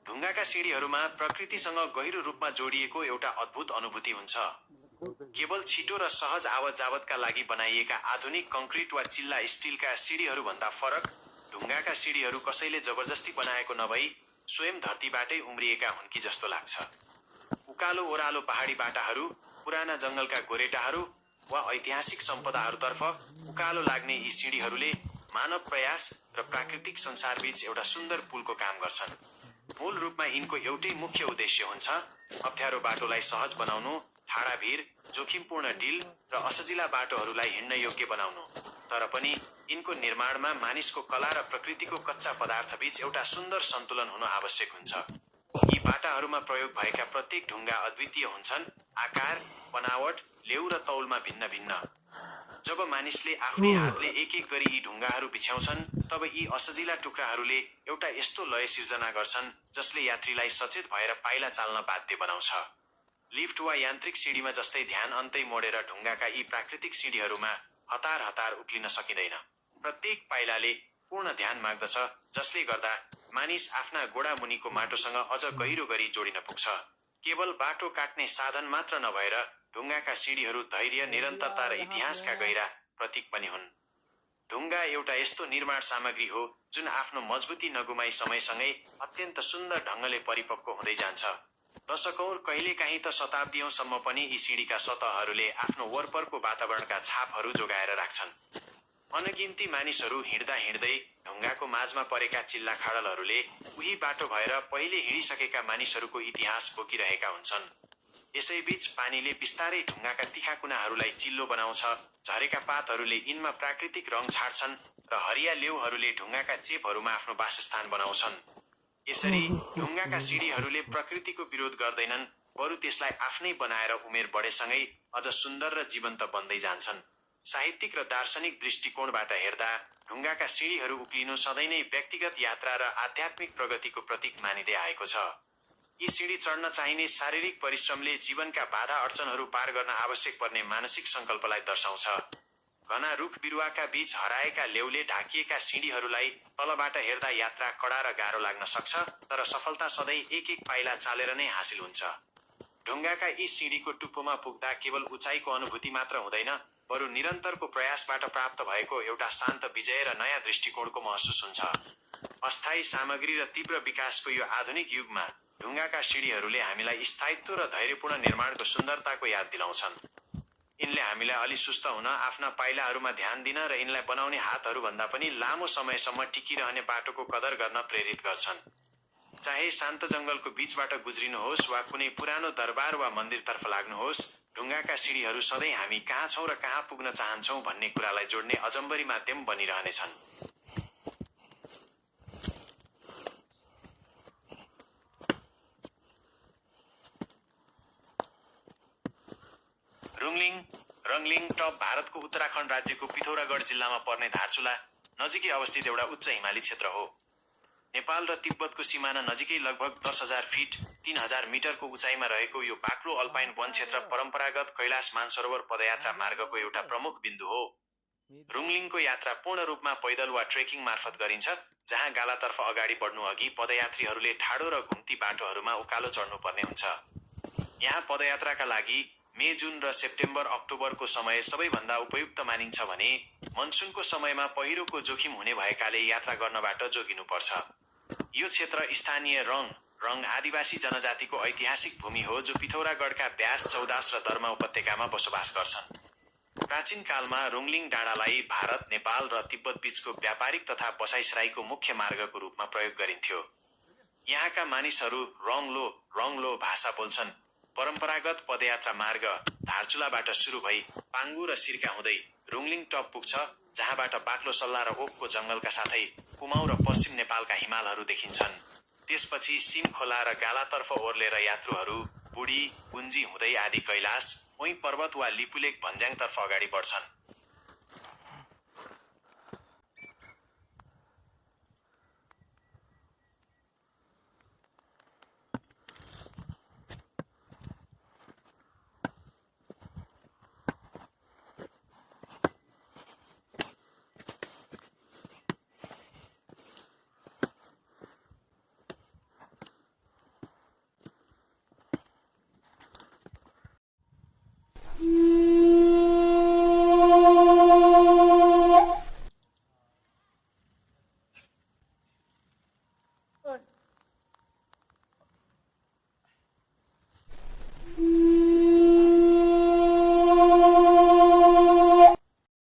ढुङ्गाका सिँढीहरूमा प्रकृतिसँग गहिरो रूपमा जोडिएको एउटा अद्भुत अनुभूति हुन्छ। केवल छिटो र सहज आवत जावतका लागि बनाइएका आधुनिक कंक्रिट वा चिल्ला स्टिलका सिँढीहरू भन्दा फरक, ढुङ्गाका सिँढीहरू कसैले जबरजस्ती बनाएको नभई स्वयं धरतीबाटै उम्रिएका हुन् कि जस्तो लाग्छ। उकालो ओह्रालो पहाडी बाटाहरू, पुराना जंगलका गोरेटाहरू वा ऐतिहासिक सम्पदाहरूतर्फ उकालो लाग्ने यी सिँढीहरूले मानव प्रयास र प्राकृतिक संसारबीच एउटा सुन्दर पुलको काम गर्छन्। मूल रूपमा यिनको एउटै मुख्य उद्देश्य हुन्छ, अप्ठ्यारो बाटोलाई सहज बनाउनु, ठाडा भिर, जोखिमपूर्ण डिल र असजिला बाटोहरूलाई हिँड्न योग्य बनाउनु। तर पनि यिनको निर्माणमा मानिसको कला र प्रकृतिको कच्चा पदार्थबीच एउटा सुन्दर सन्तुलन हुनु आवश्यक हुन्छ। यी बाटाहरूमा प्रयोग भएका प्रत्येक ढुङ्गा अद्वितीय हुन्छन्, आकार, बनावट, लेउ र तौलमा भिन्न भिन्न। जब मानिसले आफ्नै हातले एक एक गरी यी ढुङ्गाहरू बिछ्याउँछन्, तब यी असजिला टुक्राहरूले एउटा यस्तो लय सिर्जना गर्छन् जसले यात्रीलाई सचेत भएर पाइला चाल्न बाध्य बनाउँछ। लिफ्ट वा यान्त्रिक सिँढीमा जस्तै ध्यान अन्तै मोडेर ढुङ्गाका यी प्राकृतिक सिँढीहरूमा हतार हतार उक्लिन सकिँदैन। प्रत्येक पाइलाले पूर्ण ध्यान माग्दछ, जसले गर्दा मानिस आफ्ना गोडा मुनिको माटोसँग अझ गहिरो गरी जोडिन पुग्छ। केवल बाटो काट्ने साधन मात्र नभएर ढुङ्गाका सिँढीहरू धैर्य, निरन्तरता र इतिहासका गहिरा प्रतीक पनि हुन्। ढुङ्गा एउटा यस्तो निर्माण सामग्री हो जुन आफ्नो मजबुती नगुमाई समयसँगै अत्यन्त सुन्दर ढङ्गले परिपक्व हुँदै जान्छ। दशकौं, कहिलेकाहीँ त शताब्दीौंसम्म पनि यी सिँढीका सतहहरूले आफ्नो वरपरको वातावरणका छापहरू जोगाएर राख्छन्। अनगिन्ती मानिसहरू हिँड्दा हिँड्दै ढुङ्गाको माझमा परेका चिल्ला खाडलहरूले उही बाटो भएर पहिले हिँडिसकेका मानिसहरूको इतिहास बोकिरहेका हुन्छन्। यसैबीच पानीले बिस्तारै ढुङ्गाका तिखा कुनाहरूलाई चिल्लो बनाउँछ, झरेका पातहरूले यिनमा प्राकृतिक रङ छाड्छन् र हरिया लेउहरूले ढुङ्गाका चेपहरूमा आफ्नो वासस्थान बनाउँछन्। यसरी ढुङ्गाका सिँढीहरूले प्रकृतिको विरोध गर्दैनन्, बरु त्यसलाई आफ्नै बनाएर उमेर बढेसँगै अझ सुन्दर र जीवन्त बन्दै जान्छन्। साहित्यिक र दार्शनिक दृष्टिकोणबाट हेर्दा ढुङ्गाका सिँढीहरू उक्लिनु सधैँ नै व्यक्तिगत यात्रा र आध्यात्मिक प्रगतिको प्रतीक मानिँदै आएको छ। यी सिँढी चढ्न चाहिने शारीरिक परिश्रमले जीवनका बाधा अडचनहरू पार गर्न आवश्यक पर्ने मानसिक संकल्पलाई दर्शाउँछ। घना रुख बिरुवाका बीच हराएका लेउले ढाकिएका सिँढीहरूलाई तलबाट हेर्दा यात्रा कडा र गाह्रो लाग्न सक्छ, तर सफलता सधैँ एक एक पाइला चालेर नै हासिल हुन्छ। ढुङ्गाका यी सिँढीको टुप्पोमा पुग्दा केवल उचाइको अनुभूति मात्र हुँदैन, बरु निरन्तरको प्रयासबाट प्राप्त भएको एउटा शान्त विजय र नयाँ दृष्टिकोणको महसुस हुन्छ। अस्थायी सामग्री र तीव्र विकासको यो आधुनिक युगमा ढुङ्गाका सिँढीहरूले हामीलाई स्थायित्व र धैर्यपूर्ण निर्माणको सुन्दरताको याद दिलाउँछन्। यिनले हामीलाई अलि सुस्त हुन, आफ्ना पाइलाहरूमा ध्यान दिन र यिनलाई बनाउने हातहरूभन्दा पनि लामो समयसम्म टिकिरहने बाटोको कदर गर्न प्रेरित गर्छन्। चाहे शान्त जंगलको बीचबाट गुज्रिनुहोस् वा कुनै पुरानो दरबार वा मन्दिरतर्फ लाग्नुहोस्, ढुङ्गाका सिँढीहरू सधैँ हामी कहाँ छौँ र कहाँ पुग्न चाहन्छौँ भन्ने कुरालाई जोड्ने अजम्बरी माध्यम बनिरहनेछन्। रङलिङ टप भारतको उत्तराखण्ड राज्यको पिथौरागढ जिल्लामा पर्ने धारचुला नजिकै अवस्थित एउटा उच्च हिमाली क्षेत्र हो। नेपाल र तिब्बतको सिमाना नजिकै लगभग 10,000 फिट 3,000 मिटरको उचाइमा रहेको यो बाक्लो अल्पाइन वन क्षेत्र परम्परागत कैलाश मानसरोवर पदयात्रा मार्गको एउटा प्रमुख बिन्दु हो। रुङलिङको यात्रा पूर्ण रूपमा पैदल वा ट्रेकिङ मार्फत गरिन्छ, जहाँ गालातर्फ अगाडि बढ्नु अघि पदयात्रीहरूले ठाडो र घुम्ती बाटोहरूमा उकालो चढ्नुपर्ने हुन्छ। यहाँ पदयात्राका लागि मे, जुन र सेप्टेम्बर अक्टोबरको समय सबैभन्दा उपयुक्त मानिन्छ भने मनसुनको समयमा पहिरोको जोखिम हुने भएकाले यात्रा गर्नबाट जोगिनुपर्छ। यो क्षेत्र स्थानीय रङ आदिवासी जनजातिको ऐतिहासिक भूमि हो, जो पिथौरागढका ब्यास, चौदास र दर्मा उपत्यकामा बसोबास गर्छन्। प्राचीन कालमा रुङलिङ डाँडालाई भारत, नेपाल र तिब्बत बीचको व्यापारिक तथा बसाइसराईको मुख्य मार्गको रूपमा प्रयोग गरिन्थ्यो। यहाँका मानिसहरू रङलो भाषा बोल्छन्। परम्परागत पदयात्रा मार्ग धारचुलाबाट सुरु भई पाङ्गु र सिर्का हुँदै रुङलिङ टप पुग्छ, जहाँबाट बाक्लो सल्ला र ओखको जंगलका साथै कुमाउँ र पश्चिम नेपालका हिमालहरू देखिन्छन्। त्यसपछि सिम खोला र गालातर्फ ओर्लेर यात्रुहरू बुढी, गुन्जी हुँदै आदि कैलाश, ओइ पर्वत वा लिपुलेक भन्ज्याङतर्फ अगाडि बढ्छन्।